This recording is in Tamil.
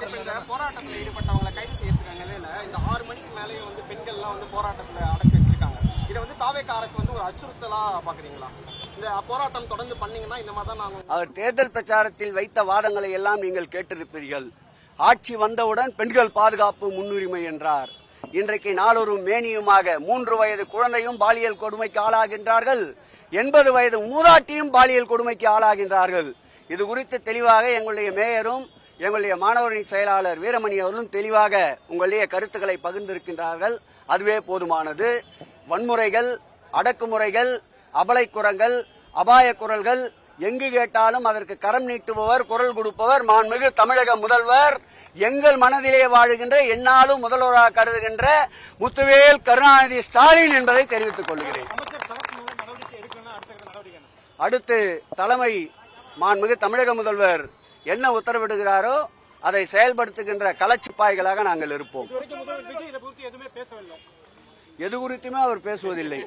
இந்த போராட்டத்தில் ஈடுபட்டவங்களை கைது செய்யறதுக்கான நிலையில இந்த 6 மணிக்கு மேலேயும் வந்து பெண்கள்லாம் வந்து போராட்டத்தில் அடைச்சி வச்சிருக்காங்க. இதை வந்து தாவேகா அரசு வந்து ஒரு அச்சுறுத்தலா பாக்குறீங்களா? இந்த போராட்டம் தொடர்ந்து பண்ணீங்கன்னா இந்த மாதிரி தான் நாங்கள் அவர் தேர்தல் பிரச்சாரத்தில் வைத்த வாதங்களை எல்லாம் நீங்கள் கேட்டிருப்பீர்கள். ஆட்சி வந்தவுடன் பெண்கள் பாதுகாப்பு முன்னுரிமை என்றார். இன்றைக்கு நாளொரு மேனியுமாக 3 வயது குழந்தையும் பாலியல் கொடுமைக்கு ஆளாகின்றார்கள், 80 வயது மூதாட்டியும் பாலியல் கொடுமைக்கு ஆளாகின்றார்கள். இது குறித்து தெளிவாக எங்களுடைய மேயரும் எங்களுடைய மாணவரணி செயலாளர் வீரமணி அவர்களும் தெளிவாக உங்களுடைய கருத்துக்களை பகிர்ந்திருக்கின்றார்கள். அதுவே போதுமானது. வன்முறைகள், அடக்குமுறைகள், அபலைக்குரங்கள், அபாய குரல்கள் எங்கு கேட்டாலும் அதற்கு கரம் நீட்டுபவர், குரல் கொடுப்பவர் மாண்புமிகு தமிழக முதல்வர், எங்கள் மனதிலே வாழுகின்ற எந்நாளும் முதல்வராக கருதுகின்ற முத்துவேல் கருணாநிதி ஸ்டாலின் என்பதை தெரிவித்துக் கொள்கிறேன். அடுத்து தலைமை மாண்புமிகு தமிழக முதல்வர் என்ன உத்தரவிடுகிறாரோ அதை செயல்படுத்துகின்ற களச்சிப்பாய்களாக நாங்கள் இருப்போம். எது குறித்துமே அவர் பேசுவதில்லை.